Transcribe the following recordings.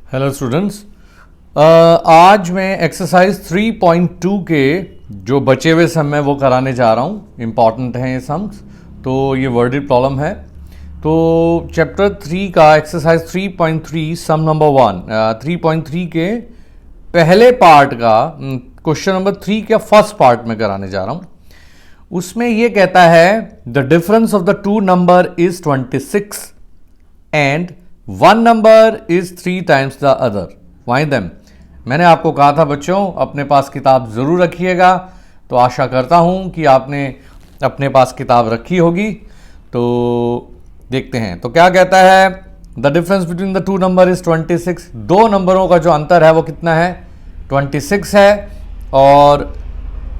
Hello students, आज मैं exercise 3.2 के जो बचे हुए सम है वो कराने जा रहा हूँ। इम्पॉर्टेंट हैं ये सम्स, तो ये वर्डेड प्रॉब्लम है। तो चैप्टर 3 का एक्सरसाइज 3.3 सम नंबर 1 3.3 के पहले पार्ट का क्वेश्चन नंबर 3 के फर्स्ट पार्ट में कराने जा रहा हूँ। उसमें ये कहता है the difference of the two number is 26 and one number is 3 times the other, find them. मैंने आपको कहा था बच्चों अपने पास किताब जरूर रखिएगा, तो आशा करता हूं कि आपने अपने पास किताब रखी होगी। तो देखते हैं तो क्या कहता है। The difference between the two number is 26। दो नंबरों का जो अंतर है वो कितना है? 26 है। और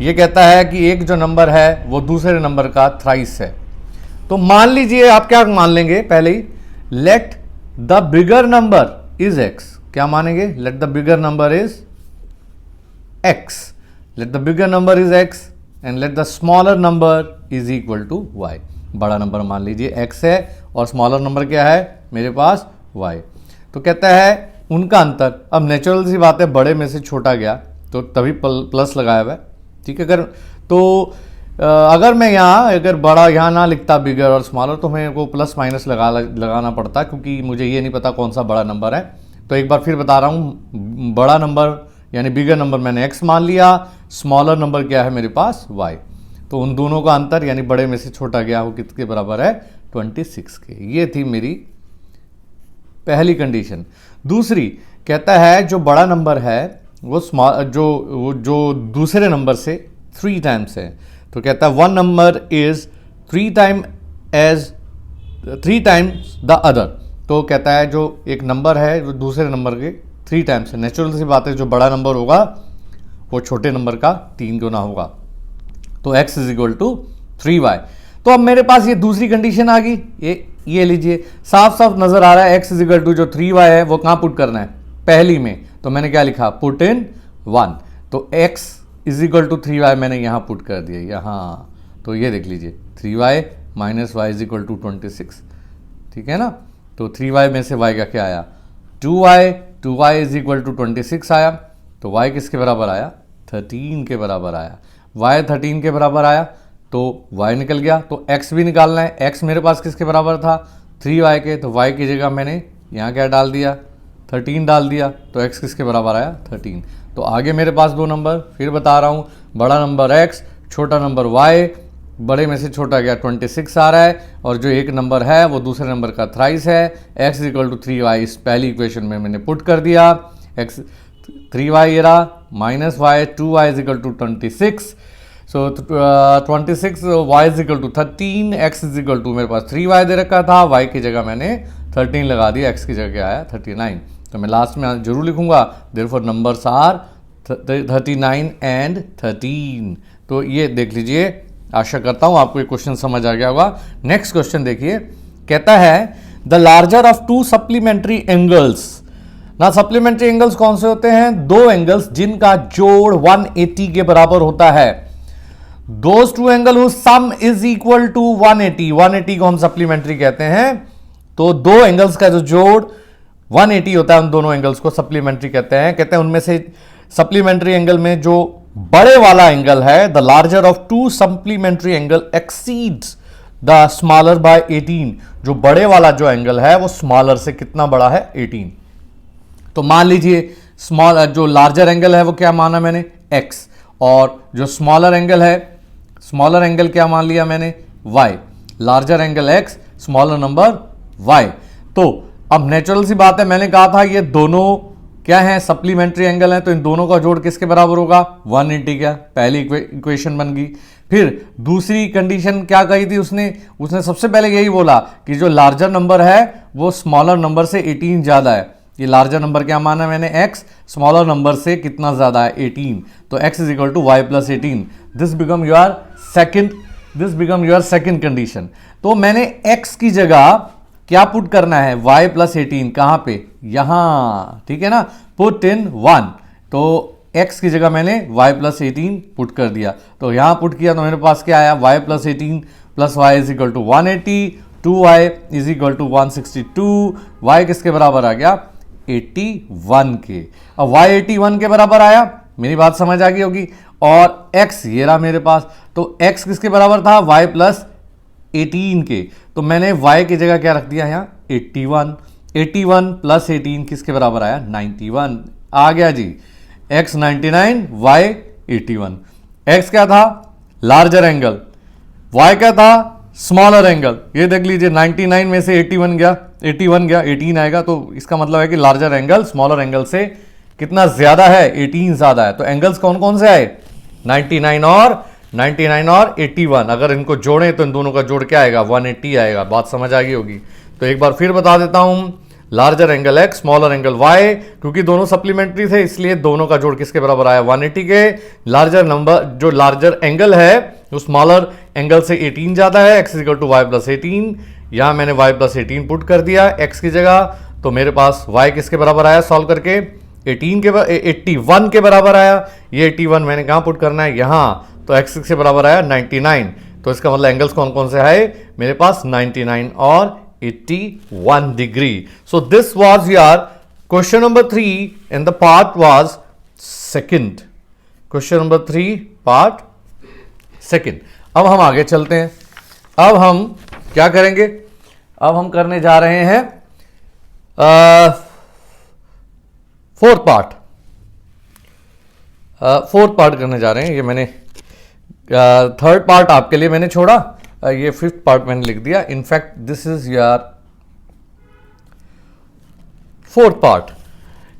ये कहता है कि एक जो नंबर है वो दूसरे नंबर का थ्राइस है। तो मान लीजिए, आप क्या मान लेंगे पहले ही, let the bigger number is X. क्या मानेंगे? Let the bigger number is X. Let the bigger number is X and let the smaller number is equal to Y. बड़ा नंबर मान लीजिए एक्स है और स्मॉलर नंबर क्या है मेरे पास? वाई। तो कहता है उनका अंतर। अब नेचुरल सी बात है, बड़े में से छोटा गया तो तभी प्लस लगाया हुआ है, ठीक है। अगर मैं यहाँ अगर बड़ा यहाँ ना लिखता बिगर और स्मॉलर, तो मेरे को प्लस माइनस लगाना पड़ता, क्योंकि मुझे ये नहीं पता कौन सा बड़ा नंबर है। तो एक बार फिर बता रहा हूँ, बड़ा नंबर यानी बिगर नंबर मैंने x मान लिया, स्मॉलर नंबर क्या है मेरे पास? y। तो उन दोनों का अंतर यानी बड़े में से छोटा गया वो किसके बराबर है? 26 के। ये थी मेरी पहली कंडीशन। दूसरी कहता है जो बड़ा नंबर है वो जो दूसरे नंबर से 3 टाइम्स है। तो कहता है one number is 3 times the other. तो कहता है जो एक नंबर है वो दूसरे नंबर के 3 टाइम्स है। नेचुरल सी बात है, जो बड़ा नंबर होगा वो छोटे नंबर का 3 गुना होगा। तो x is equal to 3y। तो अब मेरे पास ये दूसरी कंडीशन आ गई। ये लीजिए, साफ साफ नजर आ रहा है x इज इक्वल टू जो 3y है वो कहां पुट करना है? पहली में। तो मैंने क्या लिखा? Put in 1। तो x is equal to 3y मैंने यहाँ पुट कर दिया यहाँ। तो ये देख लीजिए 3y minus y is equal to 26, ठीक है ना। तो 3y में से y का क्या आया? 2y इज इक्वल टू 26 आया। तो y किसके बराबर आया? 13 के बराबर आया। y 13 के बराबर आया तो y निकल गया। तो x भी निकालना है। x मेरे पास किसके बराबर था? 3y के। तो y की जगह मैंने यहाँ क्या डाल दिया? 13 डाल दिया। तो x किसके बराबर आया? 13। तो आगे मेरे पास दो नंबर, फिर बता रहा हूँ, बड़ा नंबर x, छोटा नंबर y। बड़े में से छोटा गया 26 आ रहा है, और जो एक नंबर है वो दूसरे नंबर का थ्राइस है। x इक्वल टू 3y इस पहली इक्वेशन में मैंने पुट कर दिया। x 3y ये रहा, minus y 2y is equal to 26। So 26 y is equal to 13, x is equal to मेरे पास 3y दे रखा था, y की जगह मैंने 13 लगा दिया, x की जगह आया 39। तो मैं लास्ट में जरूर लिखूंगा देयरफॉर नंबर्स आर 39 एंड 13। तो ये देख लीजिए, आशा करता हूं आपको ये क्वेश्चन समझ आ गया होगा। नेक्स्ट क्वेश्चन देखिए, कहता है the larger of to supplementary angles. ना सप्लीमेंट्री एंगल्स कौन से होते हैं? दो एंगल्स जिनका जोड़ 180 के बराबर होता है। Those two angle whose sum is equal to 180। 180 को हम सप्लीमेंट्री कहते हैं। तो दो एंगल्स का जो जोड़ 180 होता है, उन दोनों एंगल्स को सप्लीमेंट्री कहते हैं। कहते हैं उनमें से सप्लीमेंट्री एंगल में जो बड़े वाला एंगल है, the larger of to supplementary angle exceeds the smaller by 18। जो बड़े वाला जो एंगल है वो स्मॉलर से कितना बड़ा है? 18। तो मान लीजिए जो लार्जर एंगल है वो क्या माना मैंने? x। और जो स्मॉलर एंगल है, स्मॉलर एंगल क्या मान लिया मैंने? y। Larger angle x, smaller number y। तो अब नेचुरल सी बात है, मैंने कहा था ये दोनों क्या है? सप्लीमेंट्री एंगल है। तो इन दोनों का जोड़ किसके बराबर होगा? 180 का। पहली इक्वेशन बन गई। फिर दूसरी कंडीशन क्या कही थी उसने सबसे पहले यही बोला कि जो लार्जर नंबर है वो स्मॉलर नंबर से 18 ज्यादा है। ये लार्जर नंबर क्या माना मैंने? x। स्मॉलर नंबर से कितना ज्यादा है? 18। तो x is equal to y plus 18। This become your second condition. तो मैंने x की जगह क्या पुट करना है? y plus 18। कहां पे? यहां, ठीक है ना। Put in 1। तो x की जगह मैंने y प्लस 18 पुट कर दिया। तो यहां पुट किया तो मेरे पास क्या आया? y plus 18 plus y is equal to 180। 2y is equal to 162। y किसके बराबर आ गया? 81 के। अब y 81 के बराबर आया, मेरी बात समझ आ गई होगी, और x ये रहा मेरे पास, तो x किसके बराबर था, y प्लस 18 के, तो मैंने y की जगह क्या रख दिया यहाँ 81, 81 प्लस 18 किसके बराबर आया 91, आ गया जी, x 99 y 81। x क्या था लार्जर एंगल, y क्या था स्मॉलर एंगल, ये देख लीजिए 99 में से 81 गया, 81 गया, 18 आएगा, तो इसका मतलब है कि लार्जर एंगल स्मॉलर एंगल से कितना ज्यादा है, 18 ज्यादा है। तो एंगल्स कौन कौन से आए 99 और 81, अगर इनको जोड़ें तो इन दोनों का जोड़ क्या आएगा 180 आएगा। बात समझ आ गई होगी। तो एक बार फिर बता देता हूं, larger angle x smaller angle y, क्योंकि दोनों सप्लीमेंट्री थे इसलिए दोनों का जोड़ किसके बराबर आया 180 के। लार्जर नंबर जो लार्जर एंगल है वो स्मॉलर एंगल से 18 ज्यादा है, x equal to y plus 18, यहां मैंने y प्लस 18 पुट कर दिया x की जगह, तो मेरे पास y किसके बराबर आया सॉल्व करके 81 के बराबर आया। ये 81 मैंने कहां पुट करना है यहां, तो x से बराबर आया 99, तो इसका मतलब एंगल्स कौन कौन से आए मेरे पास 99 और 81 degree. So this was your question number 3 and the part was second, question number 3 part second. अब हम आगे चलते हैं, अब हम क्या करेंगे, अब हम करने जा रहे हैं फोर्थ पार्ट करने जा रहे हैं। ये मैंने थर्ड पार्ट आपके लिए मैंने छोड़ा, ये फिफ्थ पार्ट मैंने लिख दिया। In fact this is your fourth part.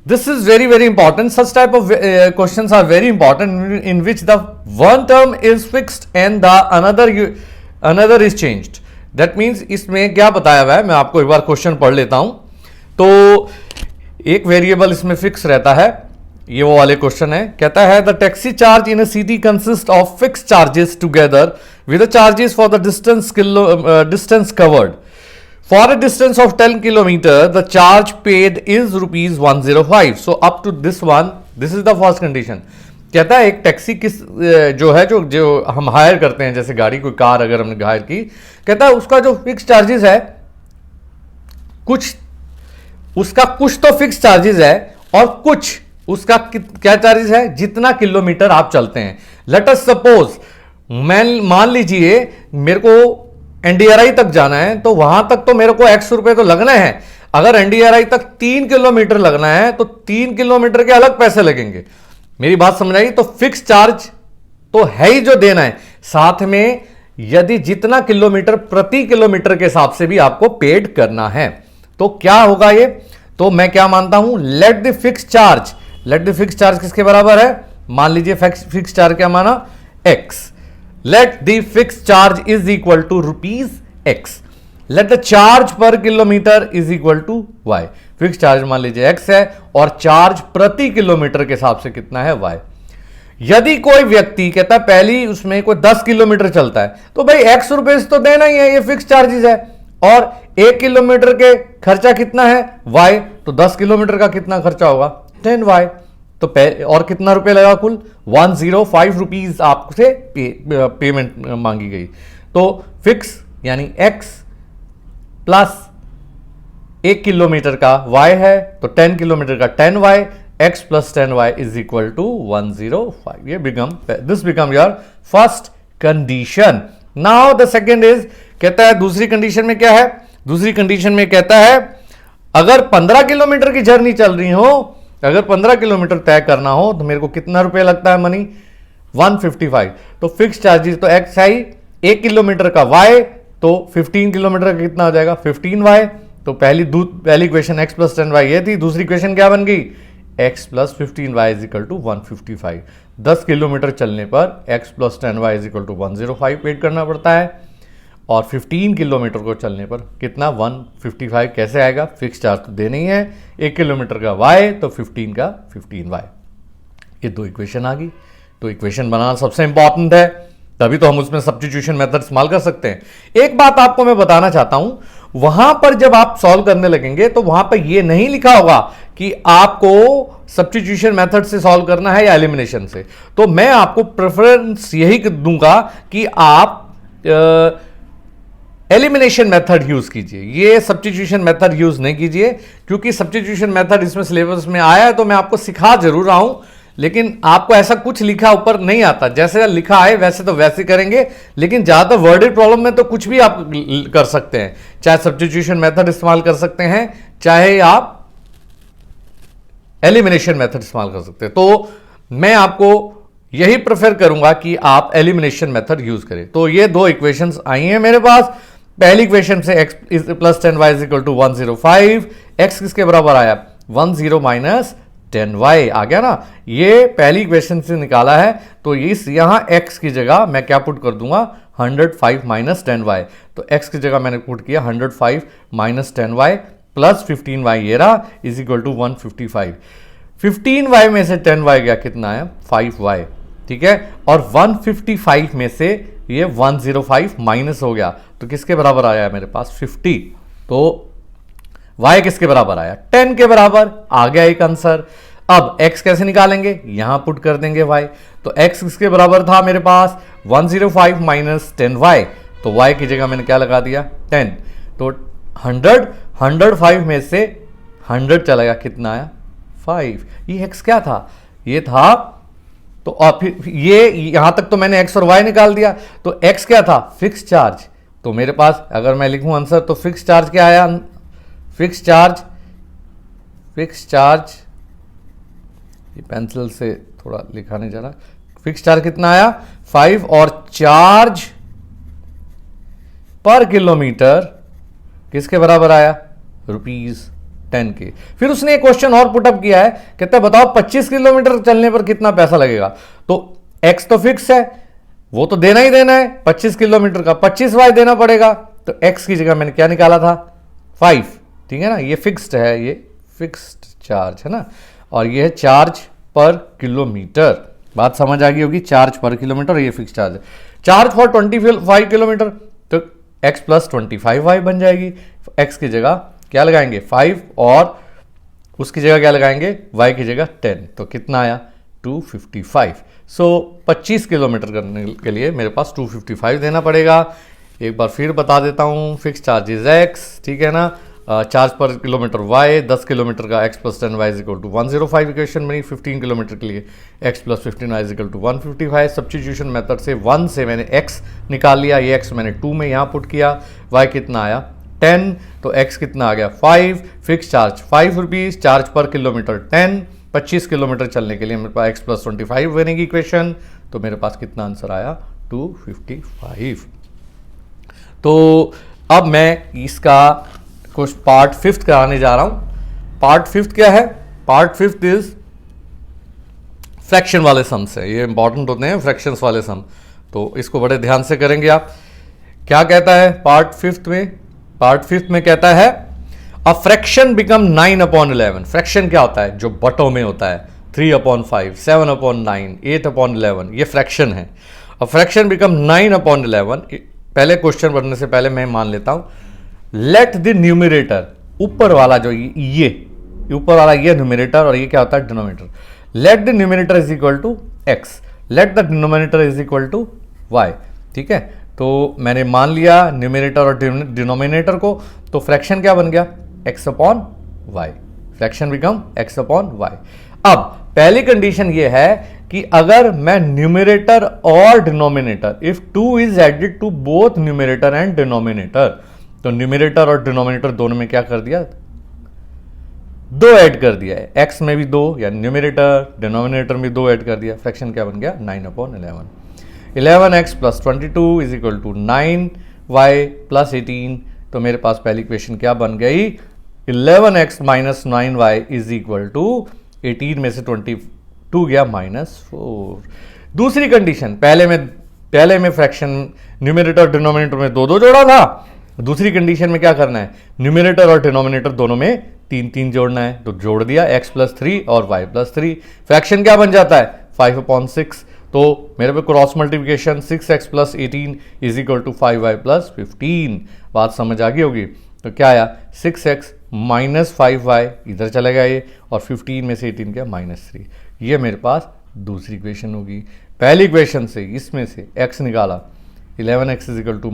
This is very very important. Such type of questions are very important in which the one term is fixed and the another is changed. That means इसमें क्या बताया हुआ है, मैं आपको एक बार question पढ़ लेता हूं। तो एक वेरिएबल इसमें फिक्स रहता है, ये वो वाले क्वेश्चन है। कहता है the taxi charge in a city consist of fix charges together with the charges for the distance covered. For a distance of 10 kilometer, the charge paid is rupees 105. So up to this one, this is the first condition. कहता है एक taxi किस जो है जो हम higher करते हैं, जैसे गाड़ी कोई कार अगर हमने हायर की, कहता है उसका जो फिक्स चार्जेस है उसका कुछ तो फिक्स चार्जेस है और कुछ उसका क्या चार्जेस है जितना किलोमीटर आप चलते हैं। लेट अस सपोज मान लीजिए मेरे को एनडीआरआई तक जाना है, तो वहां तक तो मेरे को x रुपए तो लगने हैं। अगर एनडीआरआई तक 3 किलोमीटर लगना है तो 3 किलोमीटर के अलग पैसे लगेंगे। मेरी बात समझ आई? तो फिक्स चार्ज तो है ही जो देना है, साथ में यदि जितना किलोमीटर प्रति किलोमीटर के हिसाब से भी आपको पेड करना है तो क्या होगा ये, तो मैं क्या मानता हूं, लेट द फिक्स चार्ज किसके बराबर है, मान लीजिए फिक्स चार्ज क्या माना x, let the fixed charge is equal to rupees x, let the charge per kilometer is equal to y। Fix charge मान लीजिए x है और चार्ज प्रति किलोमीटर के हिसाब से कितना है y। यदि कोई व्यक्ति कहता है पहली उसमें कोई 10 किलोमीटर चलता है तो भाई x रुपए से तो देना ही है, ये फिक्स चार्जेस है, और 1 किलोमीटर के खर्चा कितना है y, तो 10 किलोमीटर का कितना खर्चा होगा 10y, तो और कितना रुपए लगा कुल 105 रुपीज आपसे पेमेंट मांगी गई। तो फिक्स यानी x प्लस 1 किलोमीटर का y है, तो 10 किलोमीटर का 10y, x plus 10y is equal to 105। ये this become your first condition. Now the second is, कहता है दूसरी कंडीशन में क्या है, दूसरी कंडीशन में कहता है अगर 15 किलोमीटर की जर्नी चल रही हो, अगर 15 किलोमीटर तय करना हो तो मेरे को कितना रुपए लगता है मनी 155। तो फिक्स चार्जेस तो x आई, 1 किलोमीटर का y, तो 15 किलोमीटर का कितना हो जाएगा 15y। तो पहली इक्वेशन x प्लस 10y ये थी, दूसरी इक्वेशन क्या बन गई x plus 15y is equal to 155। 10 kilometre चलने पर x plus 10y is equal to 105 paid करना पड़ता है, और 15 किलोमीटर को चलने पर कितना 155 कैसे आएगा, फिक्स चार्ज तो देना ही है, 1 किलोमीटर का y तो 15 का 15y। ये दो इक्वेशन आ गई। तो इक्वेशन बनाना सबसे इंपॉर्टेंट है, तभी तो हम उसमें सब्स्टिट्यूशन मेथड इस्तेमाल कर सकते हैं। एक बात आपको मैं बताना चाहता हूं, वहां पर जब आप सॉल्व करने लगेंगे तो वहां पर यह नहीं लिखा होगा कि आपको सब्स्टिट्यूशन मेथड से सॉल्व करना है या एलिमिनेशन से। तो मैं आपको प्रेफरेंस यही दूंगा कि आप एलिमिनेशन मेथड यूज कीजिए, ये सब्स्टिट्यूशन मेथड यूज नहीं कीजिए, क्योंकि सब्स्टिट्यूशन मेथड इसमें सिलेबस में आया है तो मैं आपको सिखा जरूर रहा हूं, लेकिन आपको ऐसा कुछ लिखा ऊपर नहीं आता, जैसे लिखा है वैसे तो वैसे करेंगे, लेकिन ज्यादातर वर्डेड प्रॉब्लम में तो कुछ भी आप कर सकते हैं, चाहे सब्स्टिट्यूशन मेथड इस्तेमाल कर सकते हैं, चाहे आप एलिमिनेशन मेथड इस्तेमाल कर सकते हैं। तो मैं आपको यही प्रेफर करूंगा कि आप एलिमिनेशन मेथड यूज करें। तो ये दो इक्वेशंस आई हैं मेरे पास। पहली इक्वेशन से x plus 10y is equal to 105, x किसके बराबर आया 10 माइनस 10y आ गया ना, ये पहली इक्वेशन से निकाला है। तो इस यहां x की जगह मैं क्या पुट कर दूंगा 105 माइनस 10y, तो x की जगह मैंने पुट किया 105 माइनस 10y प्लस 15y ये रहा इज इक्वल टू 155। 15y में से 10y गया कितना है 5y, ठीक है, और 155 में से ये 105 माइनस हो गया तो किसके बराबर आया मेरे पास 50। तो y किसके बराबर आया 10 के बराबर आ गया एक आंसर। अब x कैसे निकालेंगे, यहां पुट कर देंगे y, तो x किसके बराबर था मेरे पास 105 माइनस 10y, तो y की जगह मैंने क्या लगा दिया 10, तो 105 में से 100 चला गया कितना आया 5। ये x क्या था, ये था, तो और फिर ये यहां तक तो मैंने x और y निकाल दिया, तो x क्या था फिक्स चार्ज। तो मेरे पास अगर मैं लिखूं आंसर तो फिक्स चार्ज क्या आया, फिक्स चार्ज ये पेंसिल से थोड़ा लिखा नहीं जा रहा, फिक्स चार्ज कितना आया 5, और चार्ज पर किलोमीटर किसके बराबर आया ₹10 के। फिर उसने एक क्वेश्चन और पुटअप किया है, कहता है बताओ 25 किलोमीटर चलने पर कितना पैसा लगेगा। तो x तो फिक्स है, वो तो देना ही देना है, 25 किलोमीटर का 25y देना पड़ेगा, तो x की जगह मैंने क्या निकाला था 5, ठीक है ना, ये फिक्स्ड है, ये फिक्स्ड चार्ज है ना, और ये है चार्ज पर किलोमीटर। बात समझ आ गई होगी, चार्ज पर किलोमीटर, ये फिक्स चार्ज है। चार्ज फॉर 25 किलोमीटर, तो x प्लस 25y बन जाएगी। x की जगह क्या लगाएंगे 5, और उसकी जगह क्या लगाएंगे y की जगह 10, तो कितना आया 255। सो 25 किलोमीटर करने के लिए मेरे पास 255 देना पड़ेगा। एक बार फिर बता देता हूँ, फिक्स चार्जेज x, ठीक है ना, चार्ज पर किलोमीटर y, 10 किलोमीटर का x plus 10y is equal to 105 equation बनी। 15 किलोमीटर के लिए x plus 15y is equal to 155। Substitution method से 1 से मैंने x निकाल लिया, ये x मैंने 2 में यहाँ पुट किया, y कितना आया 10, तो x कितना आ गया 5, फिक्स चार्ज 5 रुपीज़, चार्ज पर किलोमीटर 10, 25 किलोमीटर चलने के लिए मेरे पास x प्लस 25 बनेगी इक्वेशन, तो मेरे पास कितना आंसर आया 255। तो अब मैं इसका कुछ पार्ट 5th कराने जा रहा हूं। पार्ट 5th क्या है, पार्ट 5th इज फ्रैक्शन वाले सम्स है, ये इंपॉर्टेंट होते हैं फ्रैक्शंस वाले सम, तो इसको बड़े ध्यान से करेंगे आप। क्या कहता है पार्ट 5th में, पार्ट 5th में कहता है अ फ्रैक्शन बिकम 9/11। फ्रैक्शन क्या होता है, जो बटों में होता है, 3/5, 7/9, 8/11, ये फ्रैक्शन है। A fraction become 9/11। पहले क्वेश्चन पढ़ने से पहले मैं मान लेता हूं, लेट द न्यूमरेटर, ऊपर वाला जो ये ऊपर वाला ये न्यूमरेटर, और ये क्या होता है denominator, let the numerator is equal to x, let the denominator is equal to y, ठीक है। तो मैंने मान लिया न्यूमरेटर और डिनोमिनेटर को, तो फ्रैक्शन क्या बन गया x/y, फ्रैक्शन बिकम x/y। अब पहली कंडीशन ये है कि अगर मैं न्यूमरेटर और denominator, if 2 is added to both numerator and denominator, तो न्यूमरेटर और डिनोमिनेटर दोनों में क्या कर दिया 2 ऐड कर दिया है, x में भी 2, या न्यूमरेटर डिनोमिनेटर में 2 ऐड कर दिया, फ्रैक्शन क्या बन गया 9/11। 11x plus 22 is equal to 9y plus 18, तो मेरे पास पहली इक्वेशन क्या बन गई 11x minus 9y is equal to 18 में से 22 गया -4। दूसरी कंडीशन, पहले में फ्रैक्शन न्यूमरेटर डिनोमिनेटर में 2 जोड़ा था, दूसरी कंडीशन में क्या करना है न्यूमरेटर और डिनोमिनेटर दोनों में 3 जोड़ना है, तो जोड़ दिया x प्लस 3 और y प्लस 3, फ्रैक्शन क्या बन जाता है 5/6। तो मेरे पे cross multiplication 6x plus 18 is equal to 5y plus 15। बात समझ आ गई होगी, तो क्या आया 6x माइनस 5y इधर चला गया ये, और 15 में से 18 क्या -3, ये मेरे पास दूसरी इक्वेशन होगी। पहली इक्वेशन से इसमें से x निकाला 11x is equal to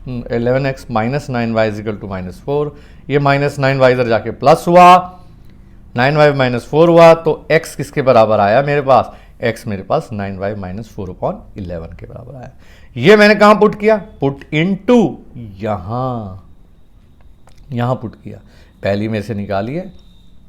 11x minus 9y is equal to -4। ये माइनस 9y इधर जाके प्लस हुआ, 9y माइनस 4 हुआ, तो x किसके बराबर आया मेरे पास? x मेरे पास 9y माइनस 4/11 के बराबर आया। ये मैंने कहाँ पुट किया? पुट इनटू यहाँ पुट किया। पहली में से निकाली है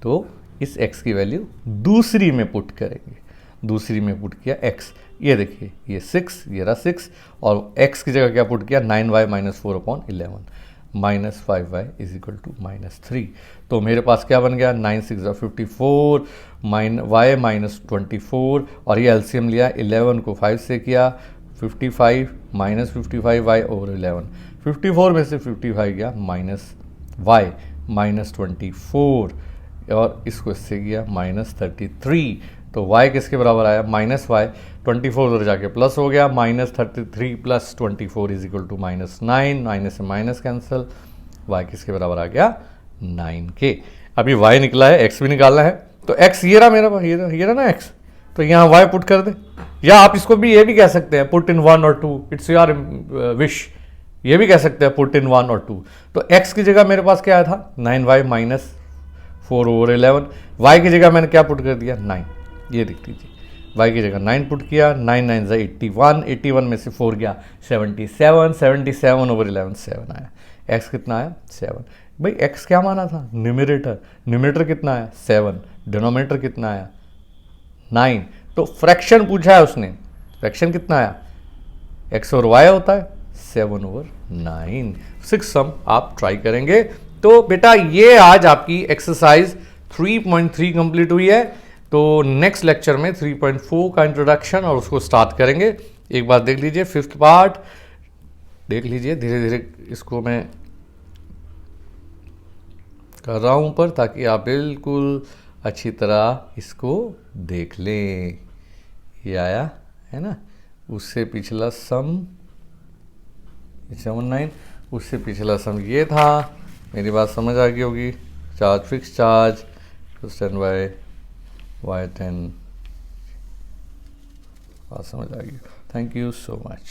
तो इस x की वैल्यू दूसरी में पुट करेंगे। दूसरी में पुट किया x, ये देखिए ये 6, ये रहा 6, और x की जगह क्या पुट किया? 9y minus 4/11 minus 5y is equal to -3। तो मेरे पास क्या बन गया? 9 6 54 y माइनस 24, और ये एलसीएम लिया 11 को 5 से किया, 55 माइनस 55y ओवर 11, 54 में से 55 गया माइनस y माइनस 24, और इसको इससे गया माइनस 33। तो y किसके बराबर आया? माइनस y, 24 उधर जाके प्लस हो गया, minus 33 plus 24 is equal to -9, minus से माइनस कैंसिल, y किसके बराबर आ गया? 9 के। अभी y निकला है, x भी निकालना है, तो x ये रहा मेरा, ये रहा ना x, तो यहाँ y पुट कर दे, या आप इसको भी ये भी कह सकते हैं पुट इन 1 और 2, इट्स योर विश, ये भी कह सकते हैं पुट इन 1 और 2। तो x की जगह मेरे पास क्या आया था? 9y माइनस 4/11, y की जगह मैंने क्या पुट कर दिया? 9, ये देख लीजिए, y की जगह 9 पुट किया, 9 9 ज़ा 81, 81 में से 4 गया 77, 77 ओवर 11 7 आया। x कितना आया? 7। भाई x क्या माना था? न्यूमरेटर, न्यूमरेटर कितना आया? 7, डिनोमिनेटर कितना आया? 9। तो फ्रैक्शन पूछा है उसने, फ्रैक्शन कितना आया? x और y होता है 7/9। 6 सम आप ट्राई करेंगे। तो बेटा ये आज आपकी एक्सरसाइज 3.3 कंप्लीट हुई है। तो नेक्स्ट लेक्चर में 3.4 का इंट्रोडक्शन और उसको स्टार्ट करेंगे। एक बार देख लीजिए, 5th पार्ट देख लीजिए, धीरे धीरे इसको मैं कर रहा हूँ ऊपर, ताकि आप बिल्कुल अच्छी तरह इसको देख लें। ये आया है ना, उससे पिछला सम 79, उससे पिछला सम ये था। मेरी बात समझ आ गई होगी। चार्ज, फिक्स चार्ज, y10, बात समझ आ गई। Thank you so much.